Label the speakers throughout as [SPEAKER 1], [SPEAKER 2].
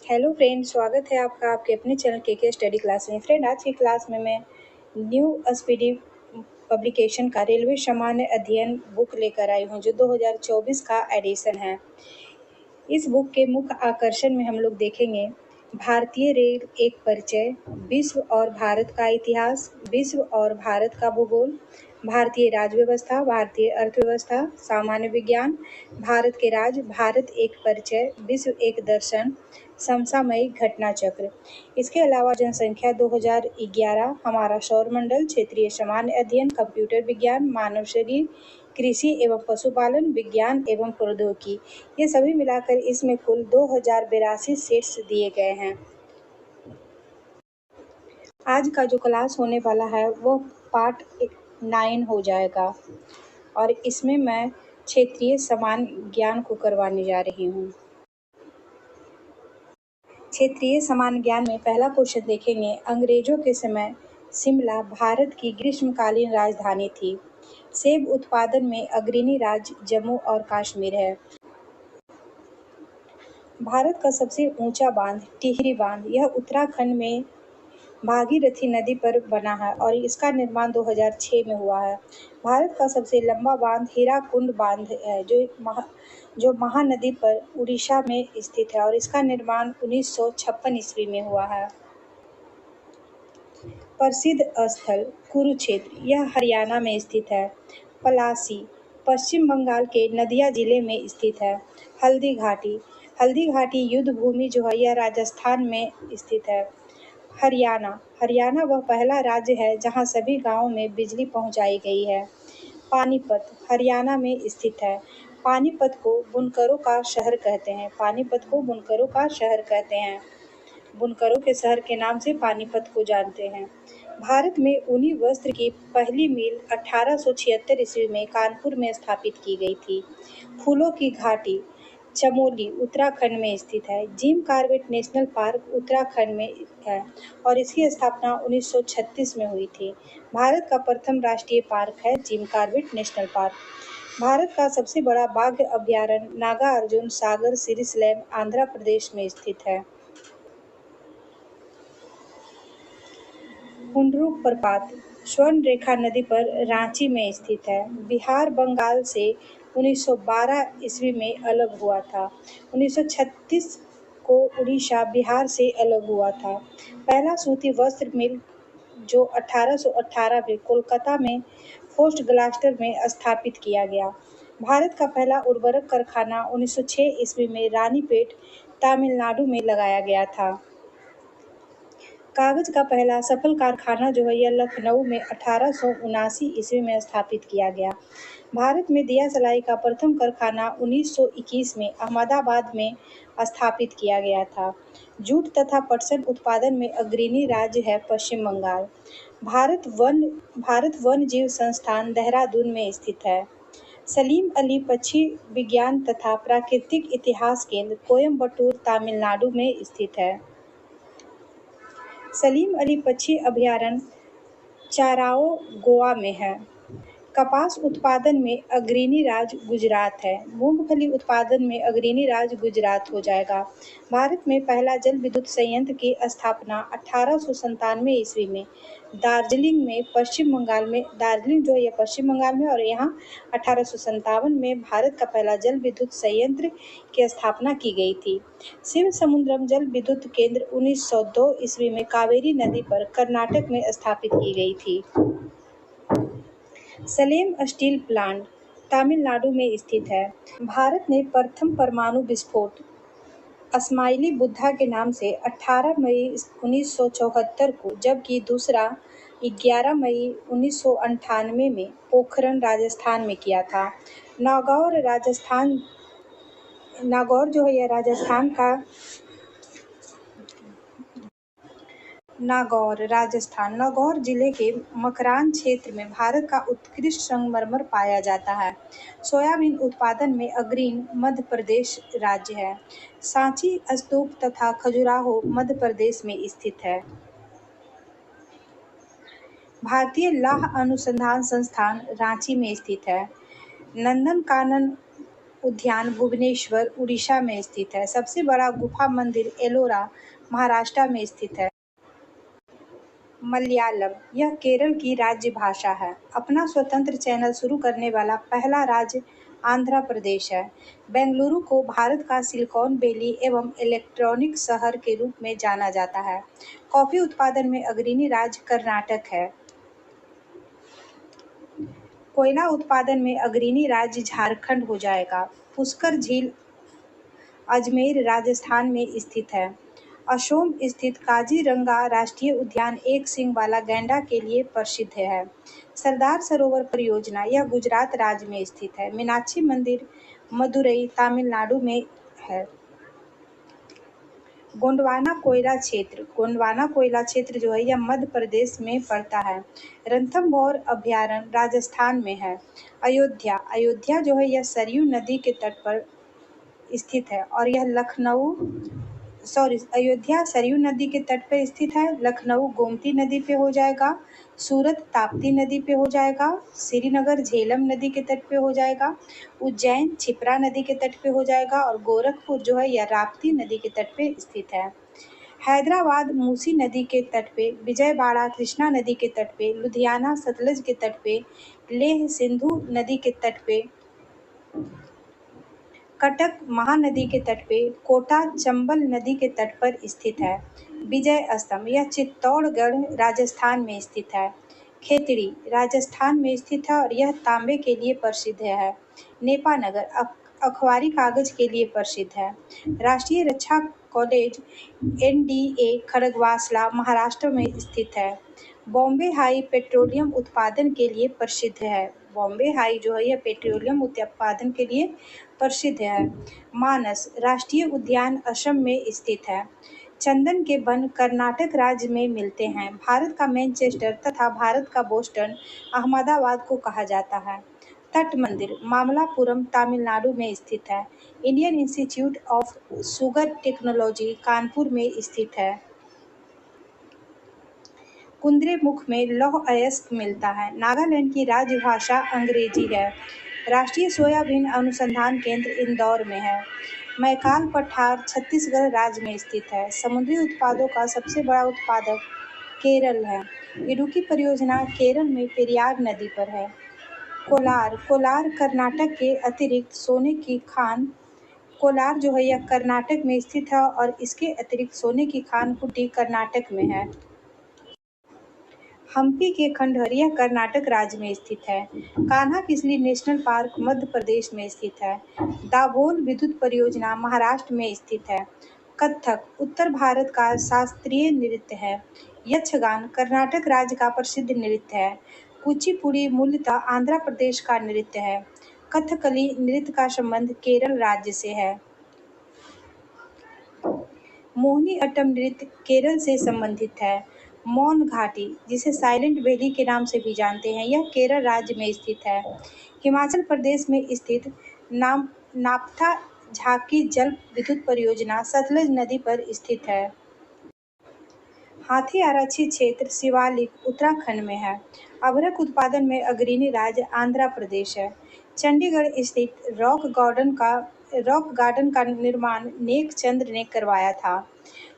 [SPEAKER 1] Hello friend, स्वागत है आपका आपके अपने चैनल के स्टडी क्लास में। फ्रेंड, आज की क्लास में मैं न्यू स्पीडी पब्लिकेशन का रेलवे सामान्य अध्ययन बुक लेकर आई हूँ, जो 2024 का एडिशन है। इस बुक के मुख्य आकर्षण में हम लोग देखेंगे भारतीय रेल एक परिचय, विश्व और भारत का इतिहास, विश्व और भारत का भूगोल, भारतीय राज्य व्यवस्था, भारतीय अर्थव्यवस्था, सामान्य विज्ञान, भारत के राज्य, भारत एक परिचय, विश्व एक दर्शन, समसामयिक घटना चक्र। इसके अलावा जनसंख्या 2011, हमारा सौरमंडल, क्षेत्रीय सामान्य अध्ययन, कंप्यूटर विज्ञान, मानव शरीर, कृषि एवं पशुपालन, विज्ञान एवं प्रौद्योगिकी, ये सभी मिलाकर इसमें कुल 2082 सेट्स दिए गए हैं। आज का जो क्लास होने वाला है वो पार्ट 9 हो जाएगा और इसमें मैं क्षेत्रीय सामान्य ज्ञान को करवाने जा रही हूँ। क्षेत्रीय सामान्य ज्ञान में पहला क्वेश्चन देखेंगे। अंग्रेजों के समय शिमला भारत की ग्रीष्मकालीन राजधानी थी। सेब उत्पादन में अग्रणी राज्य जम्मू और कश्मीर है। भारत का सबसे ऊंचा बांध टिहरी बांध, यह उत्तराखंड में भागीरथी नदी पर बना है और इसका निर्माण 2006 में हुआ है। भारत का सबसे लंबा बांध हीराकुंड बांध है, जो महानदी पर उड़ीसा में स्थित है और इसका निर्माण 1956 ईस्वी में हुआ है। प्रसिद्ध स्थल कुरुक्षेत्र, यह हरियाणा में स्थित है। पलासी पश्चिम बंगाल के नदिया जिले में स्थित है। हल्दी घाटी युद्ध भूमि जो है यह राजस्थान में स्थित है। हरियाणा वह पहला राज्य है जहां सभी गांवों में बिजली पहुंचाई गई है। पानीपत हरियाणा में स्थित है। पानीपत को बुनकरों का शहर कहते हैं। बुनकरों के शहर के नाम से पानीपत को जानते हैं। भारत में ऊनी वस्त्र की पहली मिल 1876 ईस्वी में कानपुर में स्थापित की गई थी। फूलों की घाटी चमोली उत्तराखंड में स्थित है। Jim Corbett national park Uttarakhand में है और इसकी स्थापना 1936 में हुई थी। भारत का प्रथम राष्ट्रीय पार्क है Jim Corbett national park. Bharat का सबसे बड़ा बाघ अभयारण्य नागार्जुन सागर श्रीशैलम आंध्र प्रदेश में स्थित है। हुंड्रू प्रपात स्वर्ण रेखा नदी पर रांची में स्थित है। बिहार बंगाल से 1912 ईस्वी में अलग हुआ था। 1936 को उड़ीसा बिहार से अलग हुआ था। पहला सूती वस्त्र मिल जो 1818 में कोलकाता में फोर्ट ग्लास्टर में स्थापित किया गया। भारत का पहला उर्वरक कारखाना 1906 ईस्वी में रानीपेट तमिलनाडु में लगाया गया था। कागज का पहला सफल कारखाना जो है यह लखनऊ में 1879 ईस्वी में स्थापित किया गया। भारत में दिया सलाई का प्रथम कारखाना 1921 में अहमदाबाद में स्थापित किया गया था। जूट तथा पटसन उत्पादन में अग्रणी राज्य है पश्चिम बंगाल। भारत वन्य जीव संस्थान देहरादून में स्थित है। सलीम अली पक्षी विज्ञान तथा प्राकृतिक इतिहास केंद्र कोयम्बटूर तमिलनाडु में स्थित है। सलीम अली पक्षी अभयारण्य चाराओ गोवा में है। कपास उत्पादन में अग्रणी राज्य गुजरात है। मूंगफली उत्पादन में अग्रणी राज्य गुजरात हो जाएगा। भारत में पहला जल विद्युत संयंत्र की स्थापना 1897 ईस्वी में दार्जिलिंग जो है पश्चिम बंगाल में और यहाँ 1857 में भारत का पहला जल विद्युत संयंत्र की स्थापना की गई थी। शिव समुद्रम जल विद्युत केंद्र 1902 ईस्वी में कावेरी नदी पर कर्नाटक में स्थापित की गई थी। सलेम स्टील प्लांट तमिलनाडु में स्थित है। भारत ने प्रथम परमाणु विस्फोट इस्माइली बुद्धा के नाम से 18 मई 1974 को, जबकि दूसरा 11 मई 1998 में पोखरण राजस्थान में किया था। नागौर जो है यह नागौर जिले के मकरान क्षेत्र में भारत का उत्कृष्ट संगमरमर पाया जाता है। सोयाबीन उत्पादन में अग्रणी मध्य प्रदेश राज्य है। सांची स्तूप तथा खजुराहो मध्य प्रदेश में स्थित है। भारतीय लौह अनुसंधान संस्थान रांची में स्थित है। नंदनकानन उद्यान भुवनेश्वर, उड़ीसा में स्थित है। सबसे बड़ा गुफा मंदिर एलोरा, महाराष्ट्र में स्थित है। मलयालम, यह केरल की राज्य भाषा है। अपना स्वतंत्र चैनल शुरू करने वाला पहला राज्य आंध्र प्रदेश है। बेंगलुरु को भारत का सिलिकॉन वैली एवं इलेक्ट्रॉनिक शहर के रूप में जाना जाता है। कॉफी उत्पादन में अग्रणी राज्य कर्नाटक है। कोयला उत्पादन में अग्रणी राज्य झारखंड हो जाएगा। पुष्कर झील अजमेर, राजस्थान में स्थित है। असोम स्थित काजीरंगा राष्ट्रीय उद्यान एक सींग वाला गैंडा के लिए प्रसिद्ध है। सरदार सरोवर परियोजना, यह गुजरात राज्य में स्थित है। मीनाक्षी मंदिर मदुरई, तमिलनाडु में है। गोंडवाना कोयला क्षेत्र जो है यह मध्य प्रदेश में पड़ता है। रणथंभौर अभयारण्य राजस्थान में है। अयोध्या जो है यह सरयू नदी के तट पर स्थित है और यह अयोध्या सरयू नदी के तट पर स्थित है। लखनऊ गोमती नदी पे हो जाएगा। सूरत ताप्ती नदी पे हो जाएगा। श्रीनगर झेलम नदी के तट पे हो जाएगा। उज्जैन क्षिप्रा नदी के तट पे हो जाएगा और गोरखपुर जो है यह राप्ती नदी के तट पे स्थित है। हैदराबाद मूसी नदी के तट पे, विजयवाड़ा कृष्णा नदी के तट पे, लुधियाना सतलज के तट पे, लेह सिंधु नदी के तट पे, कटक महानदी के तट पे, कोटा चंबल नदी के तट पर स्थित है। विजय स्तंभ, यह चित्तौड़गढ़ राजस्थान में स्थित है। खेतड़ी राजस्थान में स्थित है और यह तांबे के लिए प्रसिद्ध है। नेपानगर अखबारी कागज के लिए प्रसिद्ध है। राष्ट्रीय रक्षा कॉलेज NDA खड़गवासला महाराष्ट्र में स्थित है। बॉम्बे हाई पेट्रोलियम उत्पादन के लिए प्रसिद्ध है। बॉम्बे हाई जो है यह पेट्रोलियम उत्पादन के लिए प्रसिद्ध है। मानस राष्ट्रीय उद्यान असम में स्थित है। चंदन के वन कर्नाटक राज्य में मिलते हैं। भारत का मैनचेस्टर तथा भारत का बोस्टन अहमदाबाद को कहा जाता है। तट मंदिर मामलापुरम तमिलनाडु में स्थित है। Indian institute of sugar technology Kanpur में स्थित है। कुद्रेमुख में लौह अयस्क मिलता है। नागालैंड की राजभाषा अंग्रेजी है। राष्ट्रीय सोयाबीन अनुसंधान केंद्र इंदौर में है। मैकाल पठार छत्तीसगढ़ राज्य में स्थित है। समुद्री उत्पादों का सबसे बड़ा उत्पादक केरल है। इडुक्की परियोजना केरल में पेरियार नदी पर है। कोलार कर्नाटक के अतिरिक्त सोने की खान कोलार जो है यह कर्नाटक में स्थित है और इसके अतिरिक्त सोने की खान कुटी कर्नाटक में है। हम्पी के खंडहर यह कर्नाटक राज्य में स्थित है। कान्हा किसली नेशनल पार्क मध्य प्रदेश में स्थित है। दाभोल विद्युत परियोजना महाराष्ट्र में स्थित है। कथक उत्तर भारत का शास्त्रीय नृत्य है। यक्षगान कर्नाटक राज्य का प्रसिद्ध नृत्य है। कुचिपुड़ी मूलतः आंध्र प्रदेश का नृत्य है। कथकली नृत्य का संबंध केरल राज्य से है। मोहिनीअट्टम नृत्य केरल से संबंधित है। मौन घाटी, जिसे साइलेंट वैली के नाम से भी जानते हैं, यह केरल राज्य में स्थित है। हिमाचल प्रदेश में स्थित नापथा झाकी जल विद्युत परियोजना सतलज नदी पर स्थित है। हाथी आरक्षित क्षेत्र शिवालिक उत्तराखंड में है। अभ्रक उत्पादन में अग्रणी राज्य आंध्र प्रदेश है। चंडीगढ़ स्थित रॉक गार्डन का निर्माण नेक चंद्र ने करवाया था।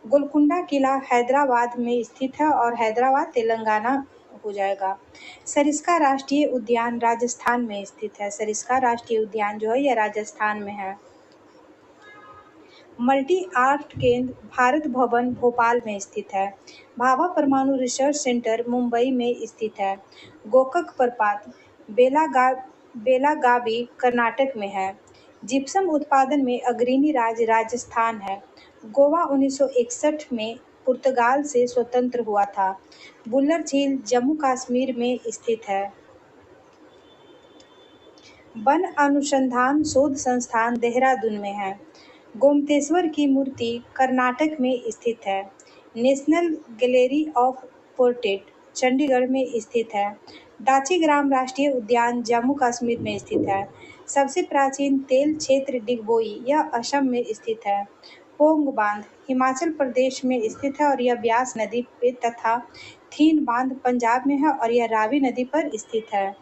[SPEAKER 1] गोलकुंडा किला हैदराबाद में स्थित है और हैदराबाद तेलंगाना हो जाएगा। सरिस्का राष्ट्रीय उद्यान राजस्थान में स्थित है। सरिस्का राष्ट्रीय उद्यान जो है यह राजस्थान में है। मल्टी आर्ट केंद्र भारत भवन भोपाल में स्थित है। भाभा परमाणु रिसर्च सेंटर मुंबई में स्थित है। गोकक प्रपात बेलागावी कर्नाटक में है। जिप्सम उत्पादन में अग्रणी राज्य राजस्थान है। गोवा 1961 में पुर्तगाल से स्वतंत्र हुआ था। बुल्लर झील जम्मू कश्मीर में स्थित है। वन अनुसंधान शोध संस्थान देहरादून में है। गोमतेश्वर की मूर्ति कर्नाटक में स्थित है। National gallery of portrait Chandigarh में स्थित है। दाचीग्राम राष्ट्रीय उद्यान जम्मू कश्मीर में स्थित है। सबसे प्राचीन तेल क्षेत्र डिगबोई, यह असम में स्थित है। पोंग बांध हिमाचल प्रदेश में स्थित है और यह ब्यास नदी पे तथा थीन बांध पंजाब में है और यह रावी नदी पर स्थित है।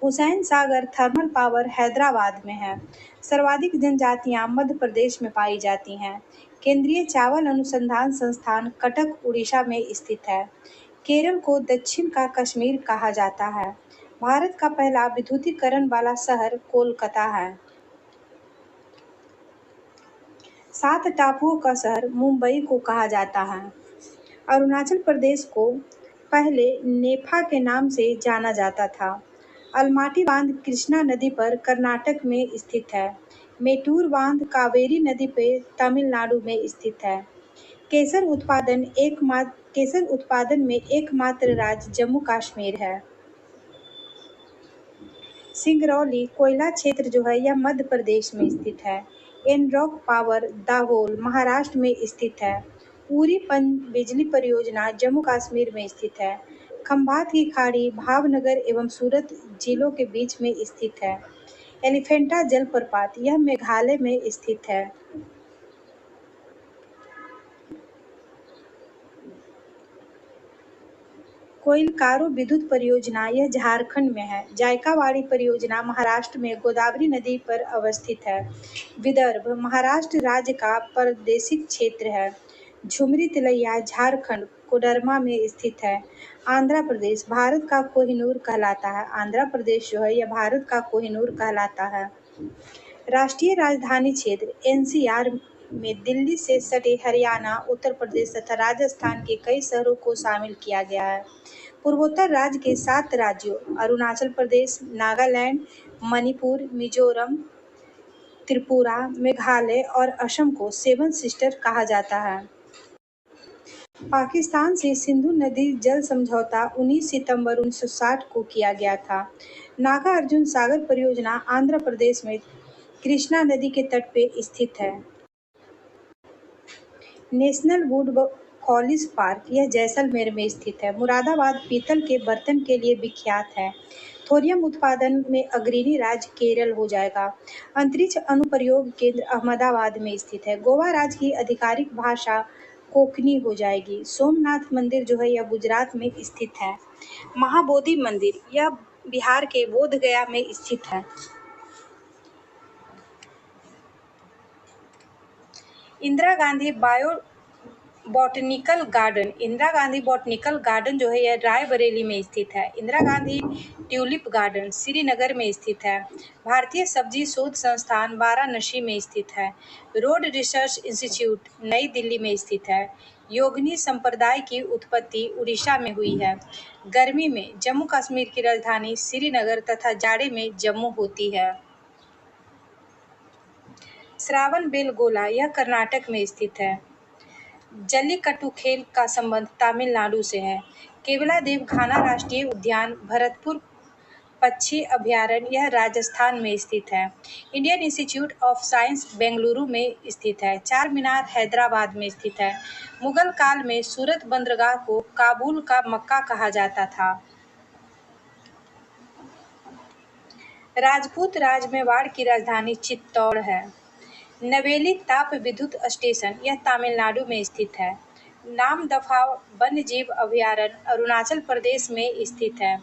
[SPEAKER 1] हुसैन सागर थर्मल पावर हैदराबाद में है। सर्वाधिक जनजातियां मध्य प्रदेश में पाई जाती हैं। केंद्रीय चावल अनुसंधान संस्थान कटक उड़ीसा में स्थित है। केरल को दक्षिण का कश्मीर कहा जाता है। भारत का पहला विद्युतीकरण वाला शहर कोलकाता है। 7 टापुओं का शहर मुंबई को कहा जाता है। अरुणाचल प्रदेश को पहले नेफा के नाम से जाना जाता था। अलमाटी बांध कृष्णा नदी पर कर्नाटक में स्थित है। मेटूर बांध कावेरी नदी पर तमिलनाडु में स्थित है। केसर उत्पादन में एकमात्र राज्य जम्मू कश्मीर है। सिंगरौली कोयला क्षेत्र जो है यह मध्य प्रदेश में स्थित है। एनरॉक पावर दाभोल महाराष्ट्र में स्थित है। उरी बिजली परियोजना जम्मू कश्मीर में स्थित है। खंभात की खाड़ी भावनगर एवं सूरत जिलों के बीच में स्थित है। एलिफेंटा जलप्रपात यह मेघालय में स्थित है। कोइलकारो विद्युत परियोजना यह झारखंड में है। जायकावाड़ी परियोजना महाराष्ट्र में गोदावरी नदी पर अवस्थित है। विदर्भ महाराष्ट्र राज्य का प्रादेशिक क्षेत्र है। झुमरी तिलैया झारखंड कोडरमा में स्थित है। आंध्र प्रदेश भारत का कोहिनूर कहलाता है। आंध्र प्रदेश जो है यह भारत का कोहिनूर कहलाता है। राष्ट्रीय राजधानी क्षेत्र एनसीआर में दिल्ली से सटे हरियाणा, उत्तर प्रदेश तथा राजस्थान के कई शहरों को शामिल किया गया है। पूर्वोत्तर राज्य के 7 राज्यों अरुणाचल प्रदेश, नागालैंड, मणिपुर, मिजोरम, त्रिपुरा, मेघालय और असम को 7 सिस्टर कहा जाता है। पाकिस्तान से सिंधु नदी जल समझौता 19 सितंबर 1960 को किया गया था। नागार्जुन सागर परियोजना आंध्र प्रदेश में कृष्णा नदी के तट पर स्थित है। नेशनल वुड फॉलिस पार्क यह जैसलमेर में स्थित है। मुरादाबाद पीतल के बर्तन के लिए विख्यात है। थोरियम उत्पादन में अग्रणी राज्य केरल हो जाएगा। अंतरिक्ष अनुप्रयोग केंद्र अहमदाबाद में स्थित है। गोवा राज्य की आधिकारिक भाषा कोंकणी हो जाएगी। सोमनाथ मंदिर जो है यह गुजरात में स्थित है। महाबोधि मंदिर यह बिहार के बोधगया में स्थित है। इंदिरा गांधी बॉटनिकल गार्डन जो है यह रायबरेली में स्थित है। इंदिरा गांधी ट्यूलिप गार्डन श्रीनगर में स्थित है। भारतीय सब्जी शोध संस्थान वाराणसी में स्थित है। रोड रिसर्च इंस्टीट्यूट नई दिल्ली में स्थित है। योगिनी संप्रदाय की उत्पत्ति उड़ीसा में हुई है। गर्मी में जम्मू कश्मीर की राजधानी श्रीनगर तथा जाड़े में जम्मू होती है। श्रावण बेलगोला यह कर्नाटक में स्थित है। जल्लीकट्टू खेल का संबंध तमिलनाडु से है। केवलादेव घाना राष्ट्रीय उद्यान भरतपुर पक्षी अभयारण्य यह राजस्थान में स्थित है। Indian institute of science Bengaluru में स्थित है। चार मीनार हैदराबाद में स्थित है। मुगल काल में सूरत बंदरगाह को काबुल का मक्का कहा जाता था। राजपूत राज मेवाड़ की राजधानी चित्तौड़ है। नवेली ताप विद्युत स्टेशन यह तमिलनाडु में स्थित है। नामदफा वन्यजीव अभयारण्य अरुणाचल प्रदेश में स्थित है।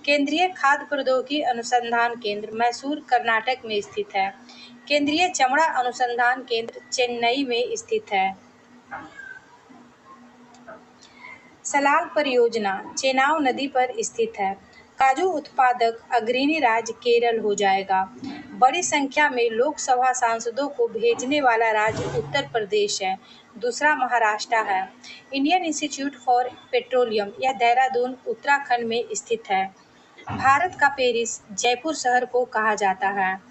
[SPEAKER 1] केंद्रीय खाद्य प्रौद्योगिकी अनुसंधान केंद्र मैसूर कर्नाटक में स्थित है। केंद्रीय चमड़ा अनुसंधान केंद्र चेन्नई में स्थित है। सलाल परियोजना चेनाब नदी पर स्थित है। काजू उत्पादक अग्रणी राज्य केरल हो जाएगा। बड़ी संख्या में लोकसभा सांसदों को भेजने वाला राज्य उत्तर प्रदेश है। दूसरा महाराष्ट्र है। इंडियन इंस्टीट्यूट फॉर पेट्रोलियम यह देहरादून उत्तराखंड में स्थित है। भारत का पेरिस जयपुर शहर को कहा जाता है।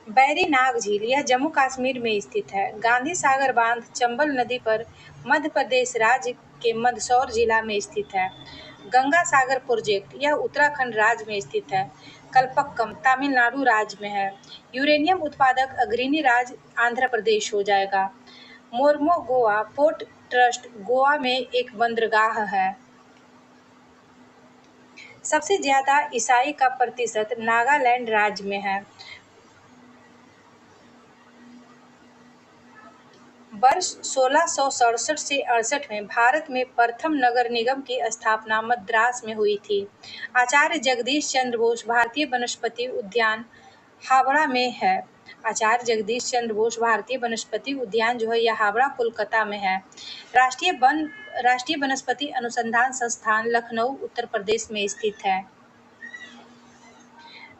[SPEAKER 1] बैरी नाग झील यह जम्मू कश्मीर में स्थित है। गांधी सागर बांध चंबल नदी पर मध्य प्रदेश राज्य के मंदसौर जिला में स्थित है। गंगा सागर प्रोजेक्ट यह उत्तराखंड राज्य में स्थित है। कलपक्कम तमिलनाडु राज्य में है। यूरेनियम उत्पादक अग्रणी राज्य आंध्र प्रदेश हो जाएगा। मोरमो गोवा पोर्ट ट्रस्ट गोवा में एक बंदरगाह है। सबसे ज्यादा ईसाई का प्रतिशत नागालैंड राज्य में है। वर्ष 1667 से 68 में भारत में प्रथम नगर निगम की स्थापना मद्रास में हुई थी। आचार्य जगदीश चंद्र बोस भारतीय वनस्पति उद्यान हावड़ा में है। आचार्य जगदीश चंद्र बोस भारतीय वनस्पति उद्यान जो है यह हावड़ा कोलकाता में है। राष्ट्रीय वनस्पति अनुसंधान संस्थान लखनऊ उत्तर प्रदेश में स्थित है।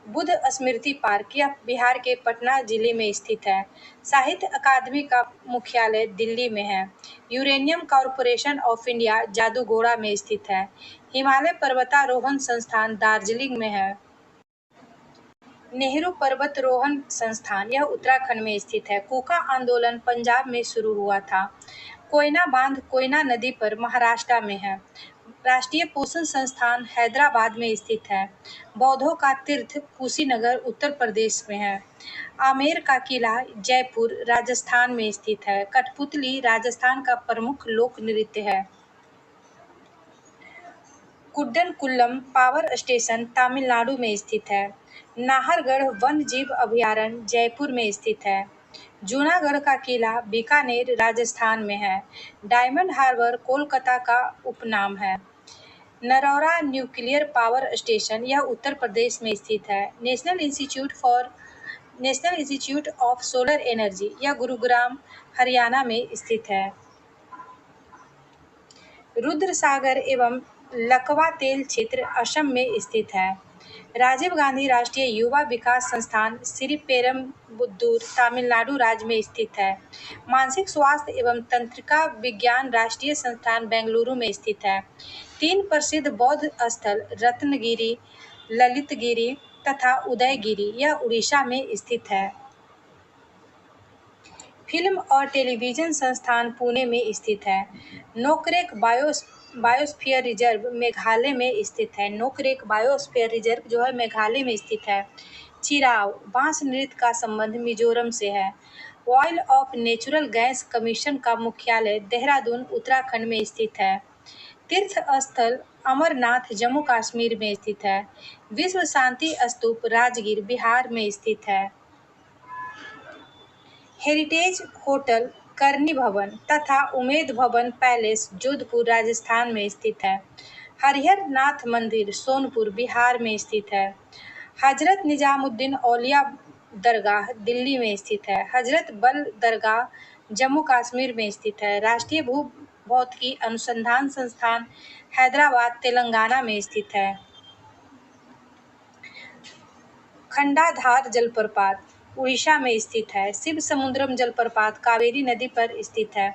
[SPEAKER 1] बुद्ध स्मृति पार्क यह बिहार के पटना जिले में स्थित है। साहित्य अकादमी का मुख्यालय दिल्ली में है। Uranium corporation of India Jaduguda में स्थित है। हिमालय पर्वतारोहण संस्थान दार्जिलिंग में है। नेहरू पर्वतारोहण संस्थान यह उत्तराखंड में स्थित है। कूका आंदोलन पंजाब में शुरू हुआ था। कोयना बांध कोयना नदी पर महाराष्ट्र में है। राष्ट्रीय पोषण संस्थान हैदराबाद में स्थित है। बौद्धों का तीर्थ कुशीनगर उत्तर प्रदेश में है। आमेर का किला जयपुर राजस्थान में स्थित है। कठपुतली राजस्थान का प्रमुख लोक नृत्य है। कुड्डनकुल्लम पावर स्टेशन तमिलनाडु में स्थित है। नाहरगढ़ वन्य जीव अभयारण्य जयपुर में स्थित है। जूनागढ़ का किला बीकानेर राजस्थान में है। डायमंड हार्बर कोलकाता का उपनाम है। नरौरा न्यूक्लियर पावर स्टेशन यह उत्तर प्रदेश में स्थित है। National institute of solar energy यह गुरुग्राम हरियाणा में स्थित है। रुद्रसागर एवं लकवा तेल क्षेत्र असम में स्थित है। राजीव गांधी राष्ट्रीय युवा विकास संस्थान श्रीपेरुम्बुदूर तमिलनाडु राज्य में स्थित है। मानसिक स्वास्थ्य एवं तंत्रिका विज्ञान राष्ट्रीय संस्थान बेंगलुरु में स्थित है। 3 प्रसिद्ध बौद्ध स्थल रत्नगिरी, ललितगिरी तथा उदयगिरी यह उड़ीसा में स्थित है। फिल्म और टेलीविजन संस्थान पुणे में स्थित है। नोकरेक बायोस्फीयर रिजर्व मेघालय में स्थित है। नोकरेक बायोस्फीयर रिजर्व जो है मेघालय में स्थित है। चिराव बांस नृत्य का संबंध मिजोरम से है। Oil of natural gas commission का मुख्यालय देहरादून उत्तराखंड में स्थित है। तीर्थ स्थल अमरनाथ जम्मू कश्मीर में स्थित है। विश्व शांति स्तूप राजगीर बिहार में स्थित है। हेरिटेज होटल करनी भवन तथा उमेद भवन पैलेस जोधपुर राजस्थान में स्थित है। हरिहर नाथ मंदिर सोनपुर बिहार में स्थित है। हजरत निजामुद्दीन औलिया दरगाह दिल्ली में स्थित है। हजरत बल दरगाह जम्मू कश्मीर में स्थित है। राष्ट्रीय भूभौतिकी अनुसंधान संस्थान हैदराबाद तेलंगाना में स्थित है। खंडाधार जलप्रपात उड़ीसा में स्थित है। शिव समुद्रम जलप्रपात कावेरी नदी पर स्थित है।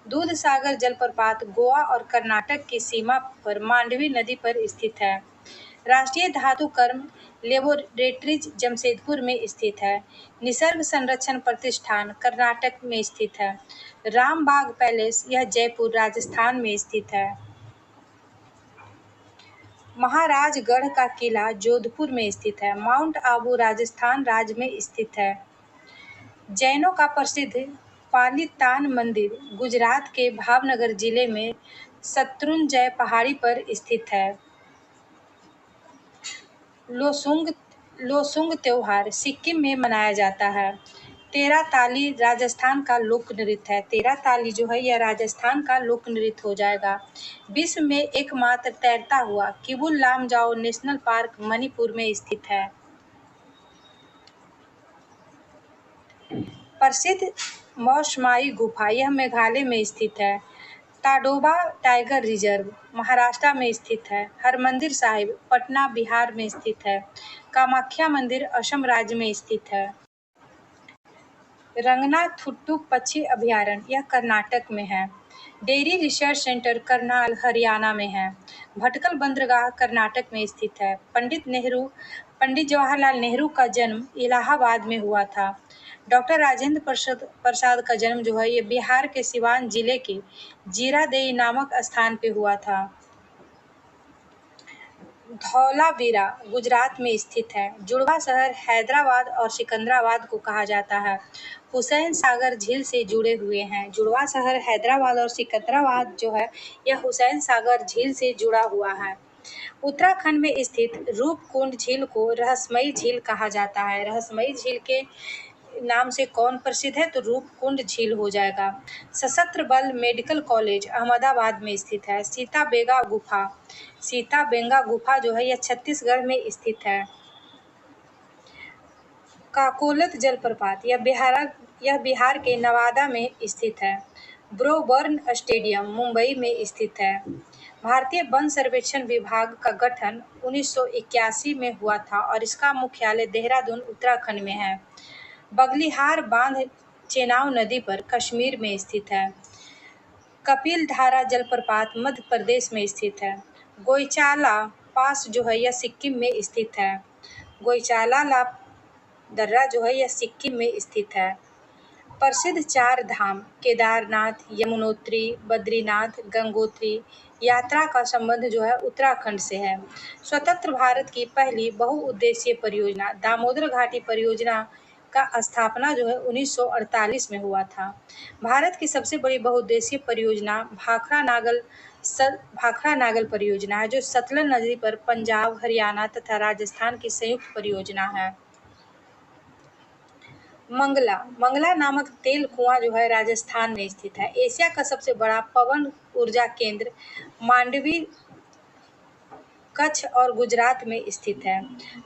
[SPEAKER 1] दूधसागर जलप्रपात गोवा और कर्नाटक की सीमा पर मांडवी नदी पर स्थित है। राष्ट्रीय धातु कर्म लेबोरेटरीज जमशेदपुर में स्थित है। निसर्ग संरक्षण प्रतिष्ठान कर्नाटक में स्थित है। रामबाग पैलेस यह जयपुर राजस्थान में स्थित है। महाराजगढ़ का किला जोधपुर में स्थित है। माउंट आबू राजस्थान राज्य में स्थित है। जैनों का प्रसिद्ध पालीतान मंदिर गुजरात के भावनगर जिले में शत्रुंजय पहाड़ी पर स्थित है। लोसुंग त्योहार सिक्किम में मनाया जाता है। तेरा ताली राजस्थान का लोक नृत्य है। तेरा ताली जो है यह राजस्थान का लोक नृत्य हो जाएगा। विश्व में एकमात्र तैरता हुआ किबुल लामजाओ नेशनल पार्क मणिपुर में स्थित है। प्रसिद्ध मौसमाई गुफा यह मेघालय में स्थित है। ताडोबा टाइगर रिजर्व महाराष्ट्र में स्थित है। हरमंदिर साहिब पटना बिहार में स्थित है। कामाख्या मंदिर असम राज्य में स्थित है। रंगनाथुट्टू पक्षी अभयारण्य यह कर्नाटक में है। Dairy research centre Karnal Haryana में है। भटकल बंदरगाह कर्नाटक में स्थित है। पंडित जवाहरलाल नेहरू का जन्म इलाहाबाद में हुआ था। डॉक्टर राजेंद्र प्रसाद का जन्म जो है ये बिहार के सिवान जिले के जीरादेई नामक स्थान पे हुआ था। धौलावीरा गुजरात में स्थित है। जुड़वा शहर हैदराबाद और सिकंदराबाद को कहा जाता है। हुसैन सागर झील से जुड़े हुए हैं। जुड़वा शहर हैदराबाद और सिकंदराबाद जो है यह हुसैन सागर झील से जुड़ा हुआ है। उत्तराखंड में स्थित रूपकुंड झील को रहस्यमयी झील कहा जाता है। रहस्यमयी झील के नाम से कौन प्रसिद्ध है? तो रूपकुंड झील हो जाएगा। सशस्त्र बल मेडिकल कॉलेज अहमदाबाद में स्थित है। सीता बेंगा गुफा जो है यह छत्तीसगढ़ में स्थित है। काकोलत जलप्रपात यह बिहार के नवादा में स्थित है। ब्रोबर्न स्टेडियम मुंबई में स्थित है। भारतीय वन सर्वेक्षण विभाग का गठन 1981 में हुआ था और इसका मुख्यालय देहरादून उत्तराखंड में है। बगलिहार बांध चेनाब नदी पर कश्मीर में स्थित है। कपिल धारा जलप्रपात मध्य प्रदेश में स्थित है। गोईचाला पास जो है यह सिक्किम में स्थित है। गोईचाला दर्रा जो है यह सिक्किम में स्थित है। प्रसिद्ध चार धाम केदारनाथ, यमुनोत्री, बद्रीनाथ, गंगोत्री यात्रा का संबंध जो है उत्तराखंड से है। स्वतंत्र भारत की पहली बहुउद्देशीय परियोजना दामोदर घाटी परियोजना का स्थापना जो है 1948 में हुआ था। भारत की सबसे बड़ी बहुउद्देशीय परियोजना भाखड़ा नागल परियोजना है जो सतलज नदी पर पंजाब, हरियाणा तथा राजस्थान की संयुक्त परियोजना है। मंगला नामक तेल कुआं जो है राजस्थान में स्थित है। एशिया का सबसे बड़ा पवन ऊर्जा केंद्र मांडवी कच्छ और गुजरात में स्थित है।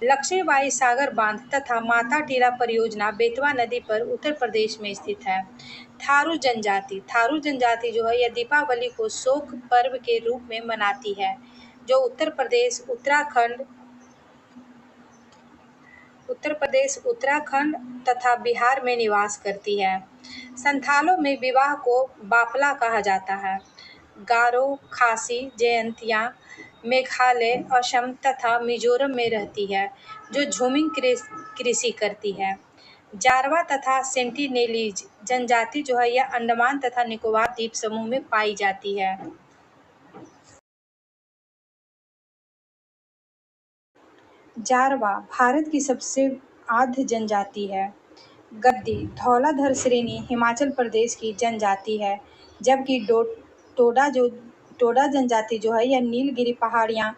[SPEAKER 1] लक्ष्मीबाई सागर बांध तथा माता टीला परियोजना बेतवा नदी पर उत्तर प्रदेश में स्थित है। थारू जनजाति जो है यह दीपावली को शोक पर्व के रूप में मनाती है जो उत्तर प्रदेश, उत्तराखंड तथा बिहार में निवास करती है। संथालों में विवाह को बापला कहा जाता है। गारो, खासी जयंतिया मेघालय, असम तथा मिजोरम में रहती है जो झूमिंग कृषि करती है। जारवा तथा सेंटिनेलीज जनजाति जो है यह अंडमान तथा निकोबार द्वीप समूह में पाई जाती है। जारवा भारत की सबसे आद्य जनजाति है। गद्दी धौलाधर श्रेणी हिमाचल प्रदेश की जनजाति है, जबकि टोडा जनजाति जो है यह नीलगिरी पहाड़ियाँ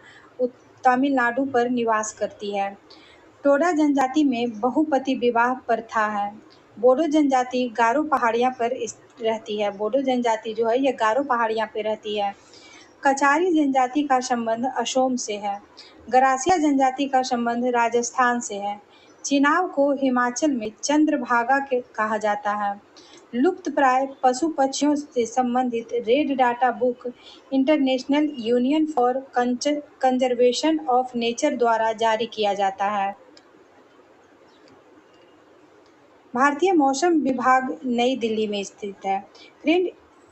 [SPEAKER 1] तमिलनाडु पर निवास करती है। टोडा जनजाति में बहुपति विवाह प्रथा है। बोडो जनजाति गारो पहाड़ियाँ पर रहती है। बोडो जनजाति जो है यह गारो पहाड़ियाँ पर रहती है। कचारी जनजाति का संबंध असम से है। गरासिया जनजाति का संबंध राजस्थान से है। चिनाव को हिमाचल में चंद्रभागा कहा जाता है। लुप्तप्राय पशु पक्षियों से संबंधित red data book international union for conservation of nature द्वारा जारी किया जाता है। भारतीय मौसम विभाग नई दिल्ली में स्थित है। फ्रेंड,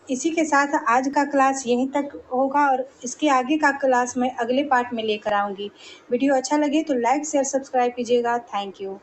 [SPEAKER 1] इसी के साथ आज का क्लास यहीं तक होगा और इसके आगे का क्लास मैं अगले पार्ट में लेकर आऊँगी। वीडियो अच्छा लगे तो लाइक शेयर सब्सक्राइब कीजिएगा। Thank you.